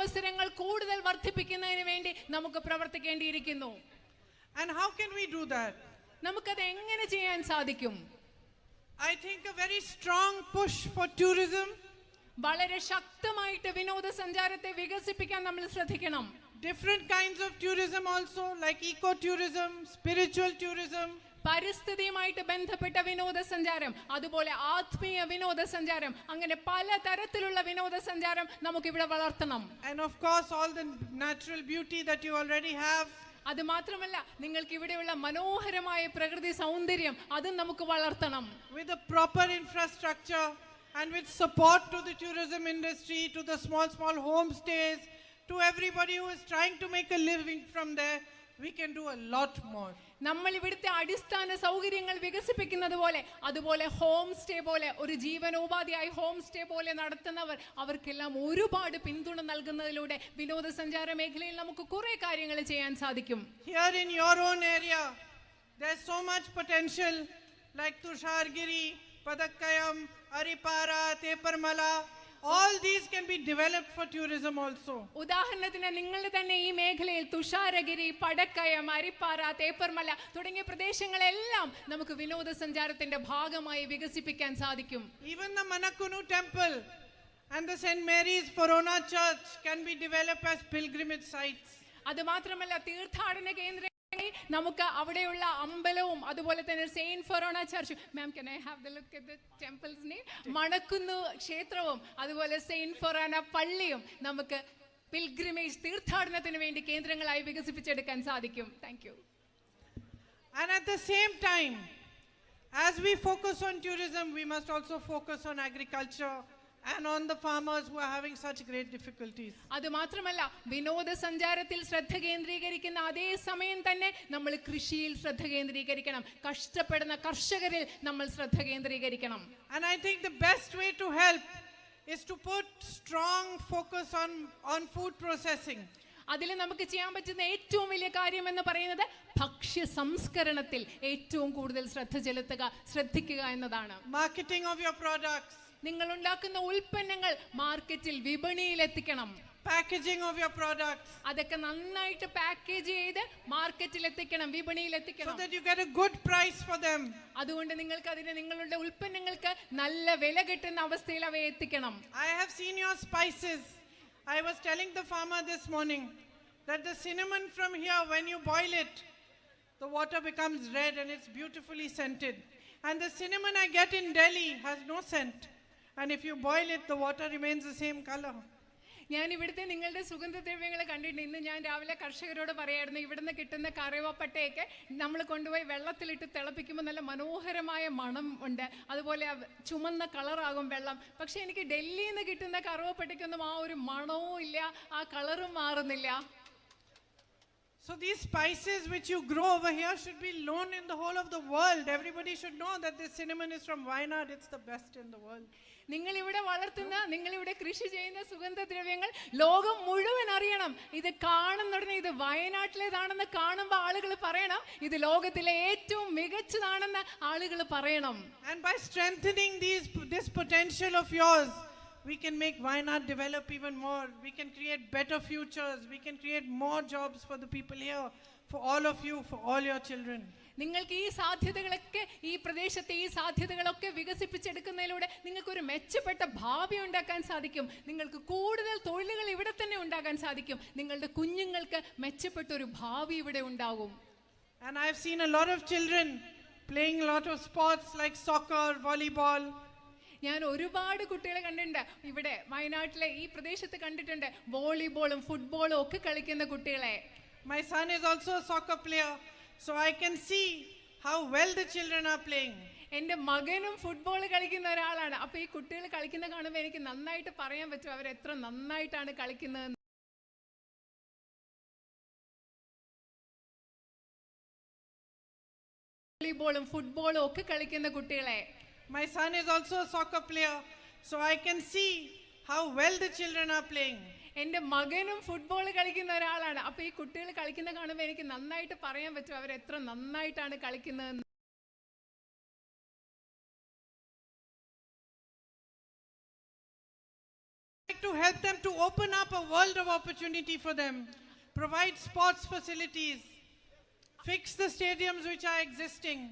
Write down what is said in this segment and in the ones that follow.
തൊഴിലവസരങ്ങൾ കൂടുതൽ വർദ്ധിപ്പിക്കുന്നതിന് വേണ്ടി നമുക്ക് പ്രവർത്തിക്കേണ്ടിയിരിക്കുന്നു. And how can we do that? നമുക്കത് എങ്ങനെ ചെയ്യാൻ സാധിക്കും? I think a very strong push for tourism. വളരെ ശക്തമായിട്ട് വിനോദസഞ്ചാരത്തെ വികസിപ്പിക്കാൻ നമ്മൾ ശ്രദ്ധിക്കണം. Different kinds of tourism also, like eco-tourism, spiritual tourism. പരിസ്ഥിതിയുമായിട്ട് ബന്ധപ്പെട്ട വിനോദസഞ്ചാരം, അതുപോലെ ആത്മീയ വിനോദസഞ്ചാരം, അങ്ങനെ പല തരത്തിലുള്ള വിനോദസഞ്ചാരം നമുക്ക് ഇവിടെ വളർത്തണം. And of course all the natural beauty that you already have. അത് മാത്രമല്ല, നിങ്ങൾക്ക് ഇവിടെയുള്ള മനോഹരമായ പ്രകൃതി സൗന്ദര്യം അതും നമുക്ക് വളർത്തണം. With a proper infrastructure and with support to the tourism industry, to the small homestays, to everybody who is trying to make a living from there, we can do a lot more. നമ്മൾ ഇവിടുത്തെ അടിസ്ഥാന സൗകര്യങ്ങൾ വികസിപ്പിക്കുന്നത് പോലെ, അതുപോലെ home stay പോലെ, ഒരു ജീവനോപാധിയായി home stay പോലെ നടത്തുന്നവർ, അവർക്കെല്ലാം ഒരുപാട് പിന്തുണ നൽകുന്നതിലൂടെ വിനോദസഞ്ചാര മേഖലയിൽ നമുക്ക് കുറെ കാര്യങ്ങൾ ചെയ്യാൻ സാധിക്കും. Here in your own area there's so much potential, like Tushargiri, Padakkayam, Aripara, Teparmala. All these can be developed for tourism also. ഉദാഹരണത്തിന് നിങ്ങളുടെ തന്നെ ഈ മേഖലയിൽ തുഷാരഗിരി, പടക്കയം, അരിപ്പാറ, തേപ്പർമല തുടങ്ങിയ പ്രദേശങ്ങളെല്ലാം നമുക്ക് വിനോദസഞ്ചാരത്തിന്റെ ഭാഗമായി വികസിപ്പിക്കാൻ സാധിക്കും. Even the Manakunu temple and the St. Mary's Forona church can be developed as pilgrimage sites. അത് മാത്രമല്ല, തീർത്ഥാടന കേന്ദ്ര നമുക്ക് അവിടെയുള്ള അമ്പലവും അതുപോലെ തന്നെ saint forane church, ma'am can I have the look at the temples name, മണക്കുന്നു ക്ഷേത്രവും അതുപോലെ സെയിന്റ് ഫൊറോണ പള്ളിയും നമുക്ക് പിൽഗ്രിമേജ് തീർത്ഥാടനത്തിന് വേണ്ടി കേന്ദ്രങ്ങളായി വികസിപ്പിച്ചെടുക്കാൻ സാധിക്കും. Thank you. And at the same time, as we focus on tourism, we must also focus on agriculture and on the farmers who are having such great difficulties. അത് മാത്രമല്ല, വിനോദസഞ്ചാരത്തിൽ ശ്രദ്ധ കേന്ദ്രീകരിക്കുന്ന അതേ സമയം തന്നെ നമ്മൾ കൃഷിയിൽ ശ്രദ്ധ കേന്ദ്രീകരിക്കണം. കഷ്ടപ്പെടുന്ന കർഷകരിൽ നമ്മൾ ശ്രദ്ധ കേന്ദ്രീകരിക്കണം. And I think the best way to help is to put strong focus on food processing. അതിൽ നമുക്ക് ചെയ്യാൻ പറ്റുന്ന ഏറ്റവും വലിയ കാര്യം എന്ന് പറയുന്നത് ഭക്ഷ്യ സംസ്കരണത്തിൽ ഏറ്റവും കൂടുതൽ ശ്രദ്ധിക്കുക എന്നതാണ്. Marketing of your products. നിങ്ങൾ ഉണ്ടാക്കുന്ന ഉൽപ്പന്നങ്ങൾ മാർക്കറ്റിൽ വിപണിയിൽ എത്തിക്കണം. Packaging of your products. അതൊക്കെ നന്നായിട്ട് പാക്കേജ് ചെയ്ത് മാർക്കറ്റിൽ എത്തിക്കണം, വിപണിയിൽ എത്തിക്കണം. So that you get a good price for them. അതുകൊണ്ട് നിങ്ങൾക്ക് അതിനെ നിങ്ങളുടെ ഉൽപ്പന്നങ്ങൾക്ക് നല്ല വില കിട്ടുന്ന അവസ്ഥയിൽ അവയെ എത്തിക്കണം. I have seen your spices. I was telling the farmer this morning that the cinnamon from here, when you boil it, the water becomes red and it's beautifully scented. And the cinnamon I get in Delhi has no scent. And if you boil it, the water remains the same color. ഞാൻ ഇവിടുത്തെ നിങ്ങളുടെ സുഗന്ധദ്രവ്യങ്ങൾ കണ്ടിട്ടുണ്ട്. ഇന്ന് ഞാൻ രാവിലെ കർഷകരോട് പറയായിരുന്നു, ഇവിടുന്ന് കിട്ടുന്ന കറിവേപ്പട്ടയൊക്കെ നമ്മൾ കൊണ്ടുപോയി വെള്ളത്തിലിട്ട് തിളപ്പിക്കുമ്പോൾ നല്ല മനോഹരമായ മണം ഉണ്ട്, അതുപോലെ ചുമന്ന കളറാകും വെള്ളം. പക്ഷെ എനിക്ക് ഡൽഹിയിൽ നിന്ന് കിട്ടുന്ന കറിവേപ്പട്ടയ്ക്കൊന്നും ആ ഒരു മണവും ഇല്ല, ആ കളറും മാറുന്നില്ല. So these spices which you grow over here should be known in the whole of the world. Everybody should know that this cinnamon is from Wayanad. It's the best in the world. നിങ്ങളിവിടെ വളർത്തുന്ന, നിങ്ങളിവിടെ കൃഷി ചെയ്യുന്ന സുഗന്ധദ്രവ്യങ്ങൾ ലോകം മുഴുവൻ അറിയണം. ഇത് കാണുന്നുടനെ ഇത് വയനാട്ടിലേതാണെന്ന് കാണുമ്പോൾ ആളുകൾ പറയണം, ഇത് ലോകത്തിലെ ഏറ്റവും മികച്ചതാണെന്ന് ആളുകൾ പറയണം. And by strengthening this potential of yours, we can make Wayanad develop even more. We can create better futures. We can create more jobs for the people here, for all of you, for all your children. നിങ്ങൾക്ക് ഈ സാധ്യതകളൊക്കെ, ഈ പ്രദേശത്തെ ഈ സാധ്യതകളൊക്കെ വികസിപ്പിച്ചെടുക്കുന്നതിലൂടെ നിങ്ങൾക്ക് ഒരു മെച്ചപ്പെട്ട ഭാവി ഉണ്ടാക്കാൻ സാധിക്കും. നിങ്ങൾക്ക് കൂടുതൽ തൊഴിലുകൾ ഇവിടെ തന്നെ ഉണ്ടാക്കാൻ സാധിക്കും. നിങ്ങളുടെ കുഞ്ഞുങ്ങൾക്ക് മെച്ചപ്പെട്ട ഒരു ഭാവി ഇവിടെ ഉണ്ടാകും. And I have seen a lot of children playing a lot of sports like soccer, volleyball. ഞാൻ ഒരുപാട് കുട്ടികളെ കണ്ടിട്ടുണ്ട്, ഇവിടെ വയനാട്ടിലെ ഈ പ്രദേശത്ത് കണ്ടിട്ടുണ്ട്, വോളിബോളും ഫുട്ബോളും ഒക്കെ കളിക്കുന്ന കുട്ടികളെ. My son is also a soccer player, so I can see how well the children are playing. എൻ്റെ മകനും ഫുട്ബോൾ കളിക്കുന്ന ഒരാളാണ്. അപ്പോൾ ഈ കുട്ടികൾ കളിക്കുന്ന കാണുമ്പോൾ എനിക്ക് നന്നായിട്ട് പറയാൻ പറ്റും അവർ എത്ര നന്നായിട്ടാണ് കളിക്കുന്നത്. വോളിബോളും ഫുട്ബോളും ഒക്കെ കളിക്കുന്ന കുട്ടികളെ. My son is also a soccer player, so I can see how well the children are playing. എൻ്റെ മകനും ഫുട്ബോൾ കളിക്കുന്ന ഒരാളാണ്. അപ്പോൾ ഈ കുട്ടികൾ കളിക്കുന്ന കാണുമ്പോൾ എനിക്ക് നന്നായിട്ട് പറയാൻ പറ്റും അവർ എത്ര നന്നായിട്ടാണ് കളിക്കുന്നത്. tried to help them to open up a world of opportunity for them, provide sports facilities, fix the stadiums which are existing,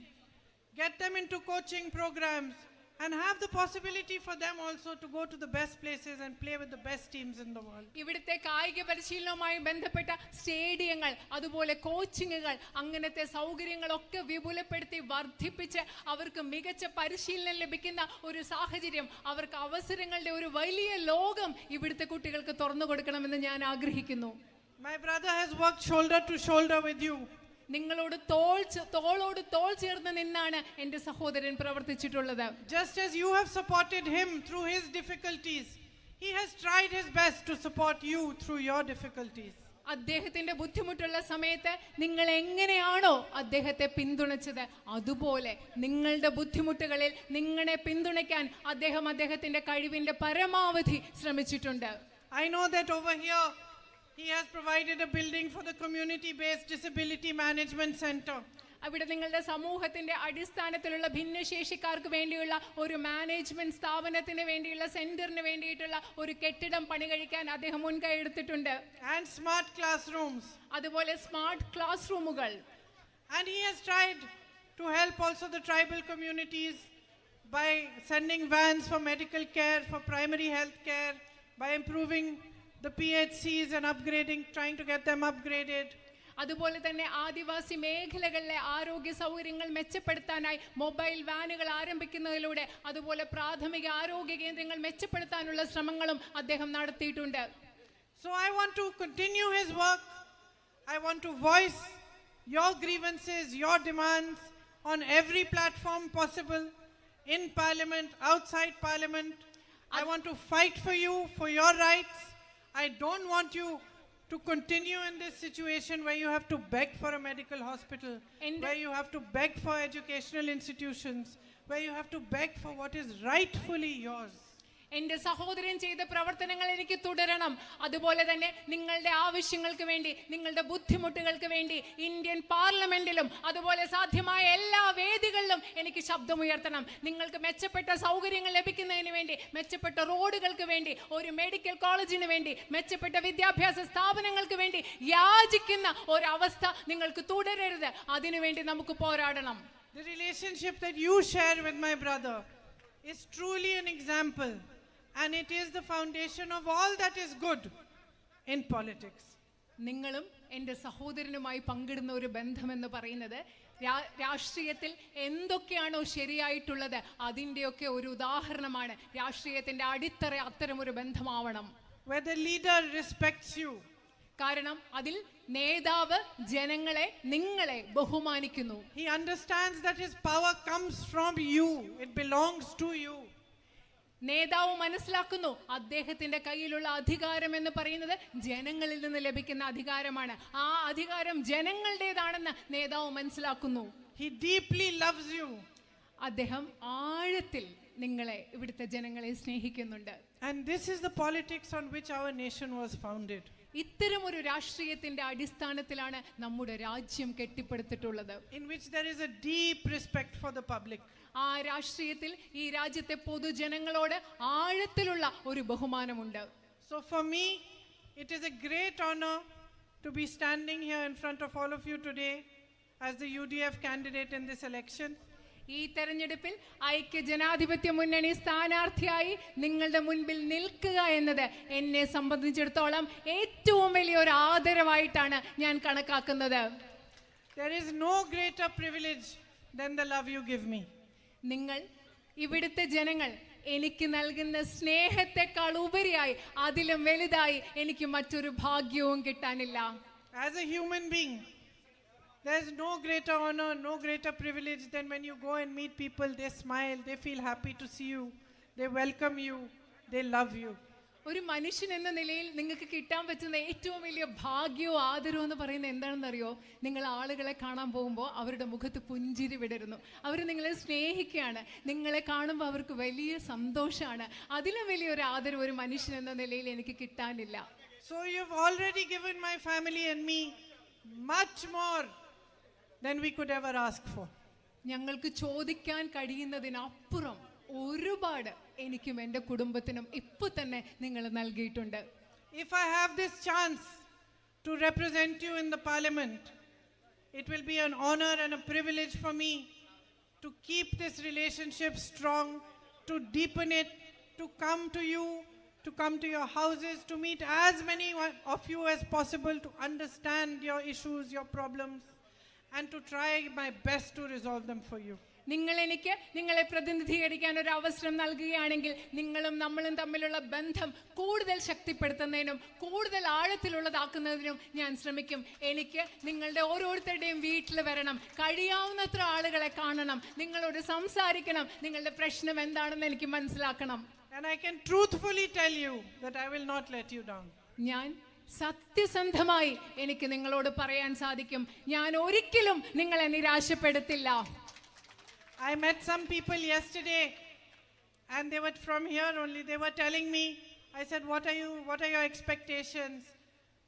get them into coaching programs, and have the possibility for them also to go to the best places and play with the best teams in the world. ഇവിടുത്തെ കായിക പരിശീലനവുമായി ബന്ധപ്പെട്ട സ്റ്റേഡിയങ്ങൾ, അതുപോലെ കോച്ചിങ്ങുകൾ, അങ്ങനത്തെ സൗകര്യങ്ങളൊക്കെ വിപുലപ്പെടുത്തി വർദ്ധിപ്പിച്ച് അവർക്ക് മികച്ച പരിശീലനം ലഭിക്കുന്ന ഒരു സാഹചര്യം, അവർക്ക് അവസരങ്ങളുടെ ഒരു വലിയ ലോകം ഇവിടുത്തെ കുട്ടികൾക്ക് തുറന്നു കൊടുക്കണമെന്ന് ഞാൻ ആഗ്രഹിക്കുന്നു. My brother has worked shoulder to shoulder with you. നിങ്ങളോട് തോളോട് തോൾ ചേർന്ന് നിന്നാണ് എൻ്റെ സഹോദരൻ പ്രവർത്തിച്ചിട്ടുള്ളത്. Just as you have supported him through his difficulties, he has tried his best to support you through your difficulties. അദ്ദേഹത്തിന്റെ ബുദ്ധിമുട്ടുള്ള സമയത്ത് നിങ്ങൾ എങ്ങനെയാണോ അദ്ദേഹത്തെ പിന്തുണച്ചത്, അതുപോലെ നിങ്ങളുടെ ബുദ്ധിമുട്ടുകളിൽ നിങ്ങളെ പിന്തുണയ്ക്കാൻ അദ്ദേഹം അദ്ദേഹത്തിന്റെ കഴിവിന്റെ പരമാവധി ശ്രമിച്ചിട്ടുണ്ട്. I know that over here he has provided a building for the community-based disability management center. അവിടെ നിങ്ങളുടെ സമൂഹത്തിന്റെ അടിസ്ഥാനത്തിലുള്ള ഭിന്നശേഷിക്കാർക്ക് വേണ്ടിയുള്ള ഒരു മാനേജ്മെന്റ് സ്ഥാപനത്തിന് വേണ്ടിയുള്ള സെന്ററിന് വേണ്ടിയിട്ടുള്ള ഒരു കെട്ടിടം പണി കഴിക്കാൻ അദ്ദേഹം മുൻകൈ എടുത്തിട്ടുണ്ട്. And smart classrooms. അതുപോലെ സ്മാർട്ട് ക്ലാസ് റൂമുകൾ. And he has tried to help also the tribal communities by sending vans for medical care, for primary health care, by improving the PHCs and upgrading, trying to get them upgraded. അതുപോലെ തന്നെ ആദിവാസി മേഖലകളിലെ ആരോഗ്യ സൗകര്യങ്ങൾ മെച്ചപ്പെടുത്താനായി mobile വാനുകൾ ആരംഭിക്കുന്നതിലൂടെ അതുപോലെ പ്രാഥമിക ആരോഗ്യ കേന്ദ്രങ്ങൾ മെച്ചപ്പെടുത്താനുള്ള ശ്രമങ്ങളും അദ്ദേഹം നടത്തിയിട്ടുണ്ട്. So I want to continue his work. I want to voice your grievances, your demands on every platform possible, in parliament, outside parliament. I want to fight for you, for your rights. I don't want you to continue in this situation where you have to beg for a medical hospital, where you have to beg for educational institutions, where you have to beg for what is rightfully yours. എൻ്റെ സഹോദരൻ ചെയ്ത പ്രവർത്തനങ്ങൾ എനിക്ക് തുടരണം. അതുപോലെ തന്നെ നിങ്ങളുടെ ആവശ്യങ്ങൾക്ക് വേണ്ടി, നിങ്ങളുടെ ബുദ്ധിമുട്ടുകൾക്ക് വേണ്ടി ഇന്ത്യൻ പാർലമെന്റിലും അതുപോലെ സാധ്യമായ എല്ലാ വേദികളിലും എനിക്ക് ശബ്ദമുയർത്തണം. നിങ്ങൾക്ക് മെച്ചപ്പെട്ട സൗകര്യങ്ങൾ ലഭിക്കുന്നതിന് വേണ്ടി, മെച്ചപ്പെട്ട റോഡുകൾക്ക് വേണ്ടി, ഒരു മെഡിക്കൽ കോളേജിന് വേണ്ടി, മെച്ചപ്പെട്ട വിദ്യാഭ്യാസ സ്ഥാപനങ്ങൾക്ക് വേണ്ടി യാചിക്കുന്ന ഒരവസ്ഥ നിങ്ങൾക്ക് തുടരരുത്. അതിനുവേണ്ടി നമുക്ക് പോരാടണം. The relationship that you share with my brother is truly an example. And it is the foundation of all that is good in politics. നിങ്ങളും എൻ്റെ സഹോദരനുമായി പങ്കിടുന്ന ഒരു ബന്ധമെന്ന് പറയുന്നത് രാഷ്ട്രീയത്തിൽ എന്തൊക്കെയാണോ ശരിയായിട്ടുള്ളത് അതിൻ്റെയൊക്കെ ഒരു ഉദാഹരണമാണ്. രാഷ്ട്രീയത്തിന്റെ അടിത്തറ അത്തരം ഒരു ബന്ധമാവണം. Where the leader respects you. കാരണം അതിൽ നേതാവ് ജനങ്ങളെ, നിങ്ങളെ ബഹുമാനിക്കുന്നു. He understands that his power comes from you. It belongs to you. നേതാവ് മനസ്സിലാക്കുന്നു അദ്ദേഹത്തിന്റെ കയ്യിലുള്ള അധികാരം എന്ന് പറയുന്നത് ജനങ്ങളിൽ നിന്ന് ലഭിക്കുന്ന അധികാരമാണ്. ആ അധികാരം ജനങ്ങളുടേതാണെന്ന് നേതാവ് മനസ്സിലാക്കുന്നു. He deeply loves you. അദ്ദേഹം ആഴത്തിൽ നിങ്ങളെ, ഇവിടുത്തെ ജനങ്ങളെ സ്നേഹിക്കുന്നുണ്ട്. And this is the politics on which our nation was founded. ഇത്തരം ഒരു രാഷ്ട്രീയത്തിന്റെ അടിസ്ഥാനത്തിലാണ് നമ്മുടെ രാജ്യം കെട്ടിപ്പടുത്തിട്ടുള്ളത്. In which there is a deep respect for the public. ആ രാഷ്ട്രീയത്തിൽ ഈ രാജ്യത്തെ പൊതുജനങ്ങളോട് ആഴത്തിലുള്ള ഒരു ബഹുമാനമുണ്ട്. So for me, it is a great honor to be standing here in front of all of you today as the UDF candidate in this election. ഈ തെരഞ്ഞെടുപ്പിൽ ഐക്യ ജനാധിപത്യ മുന്നണി സ്ഥാനാർത്ഥിയായി നിങ്ങളുടെ മുൻപിൽ നിൽക്കുക എന്നത് എന്നെ സംബന്ധിച്ചിടത്തോളം ഏറ്റവും വലിയൊരു ആദരവായിട്ടാണ് ഞാൻ കണക്കാക്കുന്നത്. There is no greater privilege than the love you give me. നിങ്ങൾ, ഇവിടുത്തെ ജനങ്ങൾ എനിക്ക് നൽകുന്ന സ്നേഹത്തെക്കാൾ ഉപരിയായി, അതിലും വലുതായി എനിക്ക് മറ്റൊരു ഭാഗ്യവും കിട്ടാനില്ല. As a human being, there is no greater honor, no greater privilege than when you go and meet people, they smile, they feel happy to see you, they welcome you, they love you. ഒരു മനുഷ്യൻ എന്ന നിലയിൽ നിങ്ങൾക്ക് കിട്ടാൻ പറ്റുന്ന ഏറ്റവും വലിയ ഭാഗ്യവും ആദരവും എന്ന് പറയുന്നത് എന്താണെന്നറിയോ? നിങ്ങൾ ആളുകളെ കാണാൻ പോകുമ്പോൾ അവരുടെ മുഖത്ത് പുഞ്ചിരി വിടരുന്നു. അവർ നിങ്ങളെ സ്നേഹിക്കുകയാണ്. നിങ്ങളെ കാണുമ്പോൾ അവർക്ക് വലിയ സന്തോഷമാണ്. അതിലും വലിയൊരു ആദരവ് ഒരു മനുഷ്യൻ എന്ന നിലയിൽ എനിക്ക് കിട്ടാനില്ല. So you've already given my family and me much more than we could ever ask for. ഞങ്ങൾക്ക് ചോദിക്കാൻ കഴിയുന്നതിനപ്പുറം ഒരുപാട് എനിക്കും എൻ്റെ കുടുംബത്തിനും ഇപ്പോൾ തന്നെ നിങ്ങൾ നൽകിയിട്ടുണ്ട്. If I have this chance to represent you in the parliament, it will be an honor and a privilege for me to keep this relationship strong, to deepen it, to come to you, to come to your houses, to meet as many of you as possible, to understand your issues, your problems, and to try my best to resolve them for you. നിങ്ങളെ പ്രതിനിധീകരിക്കാൻ ഒരു അവസരം നൽകുകയാണെങ്കിൽ നിങ്ങളും നമ്മളും തമ്മിലുള്ള ബന്ധം കൂടുതൽ ശക്തിപ്പെടുത്തുന്നതിനും കൂടുതൽ ആഴത്തിലുള്ളതാക്കുന്നതിനും ഞാൻ ശ്രമിക്കും. എനിക്ക് നിങ്ങളുടെ ഓരോരുത്തരുടെയും വീട്ടിൽ വരണം, കഴിയാവുന്നത്ര ആളുകളെ കാണണം, നിങ്ങളോട് സംസാരിക്കണം, നിങ്ങളുടെ പ്രശ്നം എന്താണെന്ന് എനിക്ക് മനസ്സിലാക്കണം. And I can truthfully tell you that I will not let you down. ഞാൻ സത്യസന്ധമായി എനിക്ക് നിങ്ങളോട് പറയാൻ സാധിക്കും, ഞാൻ ഒരിക്കലും നിങ്ങളെ നിരാശപ്പെടുത്തില്ല. I met some people yesterday and they were from here only. They were telling me, I said, what are your expectations?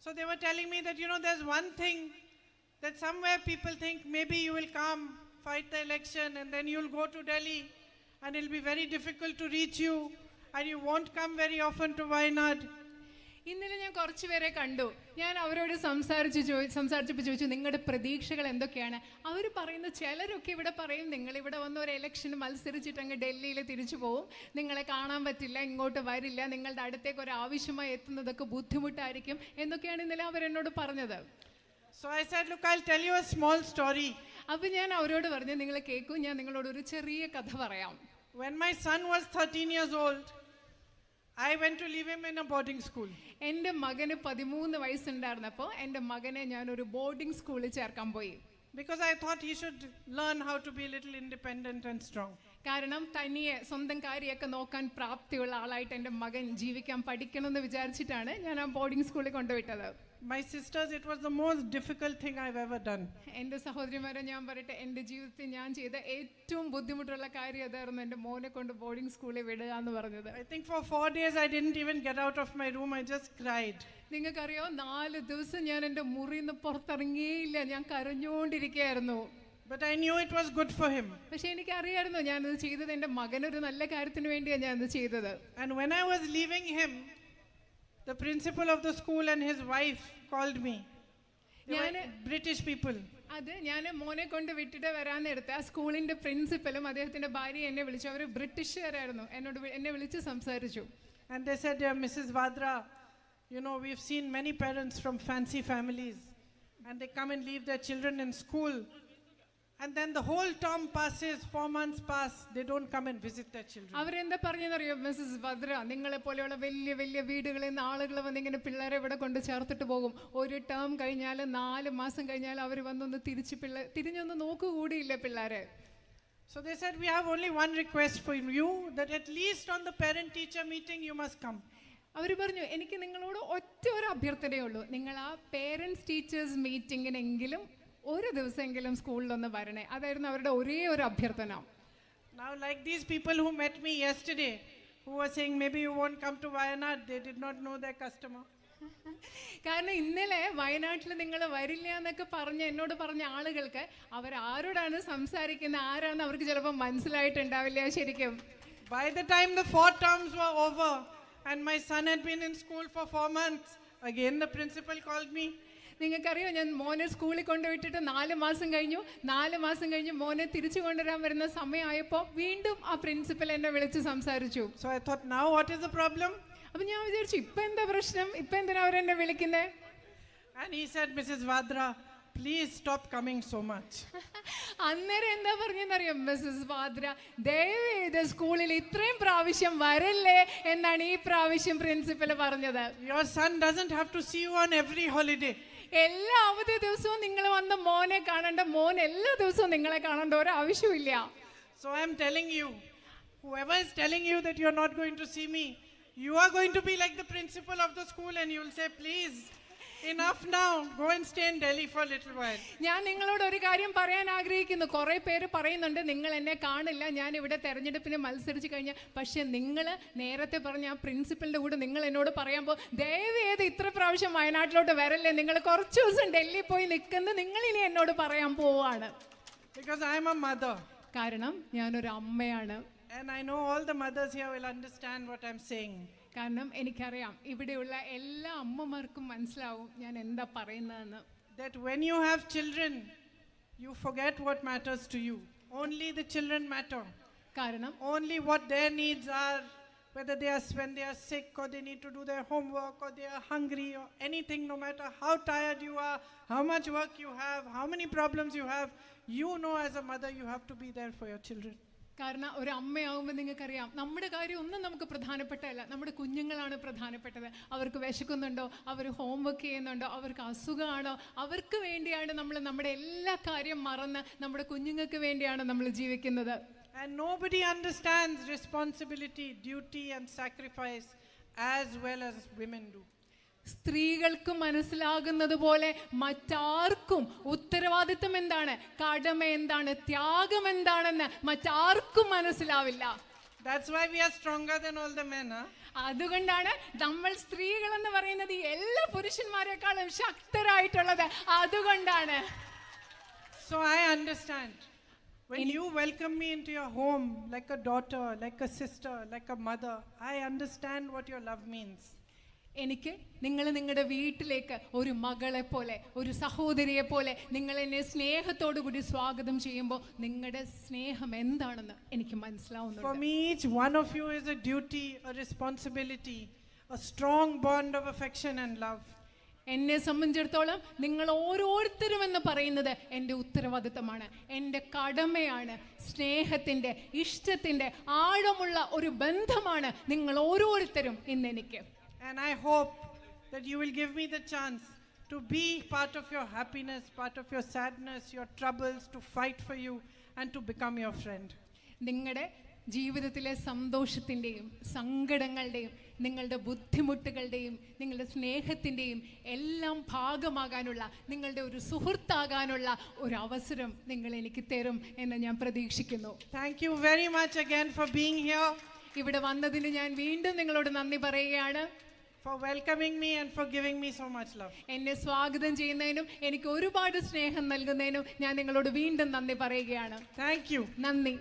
So they were telling me that, there's one thing that somewhere people think maybe you will come, fight the election, and then you'll go to Delhi and it'll be very difficult to reach you and you won't come very often to Wayanad. ഇന്നലെ ഞാൻ കുറച്ച് പേരെ കണ്ടു. ഞാൻ അവരോട് സംസാരിച്ചപ്പോൾ ചോദിച്ചു, നിങ്ങളുടെ പ്രതീക്ഷകൾ എന്തൊക്കെയാണ്? അവർ പറയുന്ന ചിലരൊക്കെ ഇവിടെ പറയും, നിങ്ങളിവിടെ വന്ന് ഒരു ഇലക്ഷന് മത്സരിച്ചിട്ട് അങ്ങ് ഡൽഹിയിൽ തിരിച്ചു പോകും, നിങ്ങളെ കാണാൻ പറ്റില്ല, ഇങ്ങോട്ട് വരില്ല, നിങ്ങളുടെ അടുത്തേക്ക് ഒരു ആവശ്യമായി എത്തുന്നതൊക്കെ ബുദ്ധിമുട്ടായിരിക്കും എന്നൊക്കെയാണ് ഇന്നലെ അവരെന്നോട് പറഞ്ഞത്. So I said, look, I'll tell you a small story. അപ്പോൾ ഞാൻ അവരോട് പറഞ്ഞു, നിങ്ങൾ കേൾക്കൂ, ഞാൻ നിങ്ങളോട് ഒരു ചെറിയ കഥ പറയാം. When my son was 13 years old, I went to leave him in a boarding school. എൻ്റെ മകന് 13 വയസ്സുണ്ടായിരുന്നപ്പോൾ എൻ്റെ മകനെ ഞാൻ ഒരു ബോർഡിംഗ് സ്കൂളിൽ ചേർക്കാൻ പോയി. Because I thought he should learn how to be a little independent and strong. കാരണം തനിയെ സ്വന്തം കാര്യമൊക്കെ നോക്കാൻ പ്രാപ്തിയുള്ള ആളായിട്ട് എൻ്റെ മകൻ ജീവിക്കാൻ പഠിക്കണമെന്ന് വിചാരിച്ചിട്ടാണ് ഞാൻ ആ ബോർഡിംഗ് സ്കൂളിൽ കൊണ്ടുവിട്ടത്. My sisters, it was the most difficult thing I've ever done. എൻ്റെ സഹോദരിമാരെ ഞാൻ പറയട്ടെ, എൻ്റെ ജീവിതത്തിൽ ഞാൻ ചെയ്ത ഏറ്റവും ബുദ്ധിമുട്ടുള്ള കാര്യം അതായിരുന്നു എൻ്റെ മോനെ കൊണ്ട് ബോർഡിംഗ് സ്കൂളിൽ വിടുക എന്ന് പറഞ്ഞത്. I think for 4 days I didn't even get out of my room. I just cried. നിങ്ങൾക്കറിയോ, 4 ദിവസം ഞാൻ എൻ്റെ മുറിയിൽ നിന്ന് പുറത്തിറങ്ങിയില്ല, ഞാൻ കരഞ്ഞുകൊണ്ടിരിക്കുകയായിരുന്നു. But I knew it was good for him. പക്ഷെ എനിക്കറിയായിരുന്നു ഞാനത് ചെയ്തത് എൻ്റെ മകനൊരു നല്ല കാര്യത്തിന് വേണ്ടിയാണ് ഞാനത് ചെയ്തത്. And when I was leaving him, the principal of the school and his wife called me. They were British people. അത് ഞാൻ മോനെ കൊണ്ട് വിട്ടിട്ട് വരാൻ നേരത്തെ ആ സ്കൂളിൻ്റെ പ്രിൻസിപ്പലും അദ്ദേഹത്തിൻ്റെ ഭാര്യ എന്നെ വിളിച്ചു. അവർ ബ്രിട്ടീഷുകാരായിരുന്നു. എന്നെ വിളിച്ച് സംസാരിച്ചു. And they said, Mrs. Vadra, we've seen many parents from fancy families and they come and leave their children in school. And then the whole term passes, 4 months pass, they don't come and visit their children. അവരെന്താ പറഞ്ഞെന്നറിയോ Mrs Bhadra, നിങ്ങളെ പോലെയുള്ള വലിയ വലിയ വീടുകളിൽ നിന്ന് ആളുകൾ വന്നിങ്ങനെ പിള്ളേരെ ഇവിടെ കൊണ്ട് ചേർത്തിട്ട് പോകും. ഒരു ടേം കഴിഞ്ഞാൽ 4 മാസം കഴിഞ്ഞാൽ അവർ വന്നൊന്ന് തിരിഞ്ഞൊന്ന് നോക്കുകൂടിയില്ല പിള്ളേരെ. So they said, we have only one request for you, that at least on the parent teacher meeting you must come. അവർ പറഞ്ഞു, എനിക്ക് നിങ്ങളോട് ഒറ്റ ഒരു അഭ്യർത്ഥനയേ ഉള്ളൂ, നിങ്ങൾ ആ പേരൻസ് ടീച്ചേഴ്സ് മീറ്റിങ്ങിനെങ്കിലും ഒരു ദിവസമെങ്കിലും സ്കൂളിലൊന്ന് വരണേ. അതായിരുന്നു അവരുടെ ഒരേ ഒരു അഭ്യർത്ഥന. Now like these people who met me yesterday, who were saying maybe you won't come to Wayanad, they did not know their customer. കാരണം ഇന്നലെ വയനാട്ടിൽ നിങ്ങൾ വരില്ല എന്നൊക്കെ എന്നോട് പറഞ്ഞ ആളുകൾക്ക് അവരാരോടാണ് സംസാരിക്കുന്നത്, ആരാണ് അവർക്ക് ചിലപ്പോൾ മനസ്സിലായിട്ടുണ്ടാവില്ല ശരിക്കും. By the time the 4 terms were over and my son had been in school for 4 months, again the principal called me. നിങ്ങൾക്കറിയോ, ഞാൻ മോനെ സ്കൂളിൽ കൊണ്ടുവിട്ടിട്ട് 4 മാസം കഴിഞ്ഞ് മോനെ തിരിച്ചു കൊണ്ടുവരാൻ വരുന്ന സമയമായപ്പോൾ വീണ്ടും ആ പ്രിൻസിപ്പൽ എന്നെ വിളിച്ച് സംസാരിച്ചു. So I thought, now what is the problem? അപ്പോൾ ഞാൻ വിചാരിച്ചു, ഇപ്പം എന്താ പ്രശ്നം, ഇപ്പം എന്തിനാ അവരെന്നെ വിളിക്കുന്നത്? And he said, Mrs. Vadra, please stop coming so much. അന്നേരം എന്താ പറഞ്ഞെന്നറിയോ മിസ്സസ് വാദ്ര, ദയവേത് സ്കൂളിൽ ഇത്രയും പ്രാവശ്യം വരല്ലേ എന്നാണ് ഈ പ്രാവശ്യം പ്രിൻസിപ്പൽ പറഞ്ഞത്. Your son doesn't have to see you on every holiday. എല്ലാ അവധി ദിവസവും നിങ്ങൾ വന്ന് മോനെ കാണണ്ട, മോൻ എല്ലാ ദിവസവും നിങ്ങളെ കാണേണ്ട ഒരു ആവശ്യമില്ല. So I am telling you, whoever is telling you that you are not going to see me, you are going to be like the principal of the school and you will say, please, enough now, go and stay in Delhi for a little while. ഞാൻ നിങ്ങളോട് ഒരു കാര്യം പറയാൻ ആഗ്രഹിക്കുന്നു. കുറേ പേര് പറയുന്നുണ്ട് നിങ്ങൾ എന്നെ കാണില്ല, ഞാൻ ഇവിടെ തെരഞ്ഞെടുപ്പിന് മത്സരിച്ച് കഴിഞ്ഞാൽ. പക്ഷെ നിങ്ങൾ നേരത്തെ പറഞ്ഞ ആ പ്രിൻസിപ്പലിൻ്റെ കൂടെ നിങ്ങൾ എന്നോട് പറയുമ്പോൾ ദയവേത് ഇത്ര പ്രാവശ്യം വയനാട്ടിലോട്ട് വരല്ലേ, നിങ്ങൾ കുറച്ച് ദിവസം ഡൽഹി പോയി നിൽക്കുന്നത് നിങ്ങൾ ഇനി എന്നോട് പറയാൻ പോവാണ്. Because I am a mother. കാരണം ഞാനൊരു അമ്മയാണ്. And I know all the mothers here will understand what I'm saying. കാരണം എനിക്കറിയാം ഇവിടെയുള്ള എല്ലാ അമ്മമാർക്കും മനസ്സിലാവും ഞാൻ എന്താ പറയുന്നതെന്ന്. That when you have children, you forget what matters to you. Only the children matter. കാരണം Only what their needs are, whether when they are sick or they need to do their homework or they are hungry or anything, no matter how tired you are, how much work you have, how many problems you have, you know as a mother you have to be there for your children. കാരണം ഒരു അമ്മയാവുമ്പോൾ നിങ്ങൾക്കറിയാം നമ്മുടെ കാര്യം ഒന്നും നമുക്ക് പ്രധാനപ്പെട്ടതല്ല, നമ്മുടെ കുഞ്ഞുങ്ങളാണ് പ്രധാനപ്പെട്ടത്. അവർക്ക് വിശക്കുന്നുണ്ടോ, അവർ ഹോംവർക്ക് ചെയ്യുന്നുണ്ടോ, അവർക്ക് അസുഖമാണോ, അവർക്ക് വേണ്ടിയാണ് നമ്മൾ നമ്മുടെ എല്ലാ കാര്യം മറന്ന് നമ്മുടെ കുഞ്ഞുങ്ങൾക്ക് വേണ്ടിയാണ് നമ്മൾ ജീവിക്കുന്നത്. And nobody understands responsibility, duty and sacrifice as well as women do. സ്ത്രീകൾക്ക് മനസ്സിലാകുന്നത് പോലെ മറ്റാർക്കും ഉത്തരവാദിത്വം എന്താണ്, കടമ എന്താണ്, ത്യാഗം എന്താണെന്ന് മറ്റാർക്കും മനസ്സിലാവില്ല. That's why we are stronger than all the men, huh? അതുകൊണ്ടാണ് നമ്മൾ സ്ത്രീകൾ എന്ന് പറയുന്നത് എല്ലാ പുരുഷന്മാരെക്കാളും ശക്തരായിട്ടുള്ളത്. അതുകൊണ്ടാണ്. So I understand. When you welcome me into your home like a daughter, like a sister, like a mother, I understand what your love means. എനിക്ക് നിങ്ങൾ നിങ്ങളുടെ വീട്ടിലേക്ക് ഒരു മകളെ പോലെ, ഒരു സഹോദരിയെ പോലെ നിങ്ങൾ എന്നെ സ്നേഹത്തോടു കൂടി സ്വാഗതം ചെയ്യുമ്പോൾ നിങ്ങളുടെ സ്നേഹം എന്താണെന്ന് എനിക്ക് മനസ്സിലാവുന്നുണ്ട്. For me, each one of you is a duty, a responsibility, a strong bond of affection and love. എന്നെ സംബന്ധിച്ചിടത്തോളം നിങ്ങൾ ഓരോരുത്തരും എന്ന് പറയുന്നത് എൻ്റെ ഉത്തരവാദിത്തമാണ്, എൻ്റെ കടമയാണ്. സ്നേഹത്തിൻ്റെ, ഇഷ്ടത്തിൻ്റെ ആഴമുള്ള ഒരു ബന്ധമാണ് നിങ്ങൾ ഓരോരുത്തരും ഇന്ന് എനിക്ക്. And I hope that you will give me the chance to be part of your happiness, part of your sadness, your troubles, to fight for you and to become your friend. നിങ്ങളുടെ ജീവിതത്തിലെ സന്തോഷത്തിൻ്റെയും സങ്കടങ്ങളുടെയും നിങ്ങളുടെ ബുദ്ധിമുട്ടുകളുടെയും നിങ്ങളുടെ സ്നേഹത്തിൻ്റെയും എല്ലാം ഭാഗമാകാനുള്ള, നിങ്ങളുടെ ഒരു സുഹൃത്താകാനുള്ള ഒരു അവസരം നിങ്ങൾ എനിക്ക് തരും എന്ന് ഞാൻ പ്രതീക്ഷിക്കുന്നു. Thank you very much again for being here. ഇവിടെ വന്നതിന് ഞാൻ വീണ്ടും നിങ്ങളോട് നന്ദി പറയുകയാണ്. For welcoming me and for giving me so much love. എന്നെ സ്വാഗതം ചെയ്യുന്നതിനും എനിക്ക് ഒരുപാട് സ്നേഹം നൽകുന്നതിനും ഞാൻ നിങ്ങളോട് വീണ്ടും നന്ദി പറയുകയാണ്. Thank you. നന്ദി.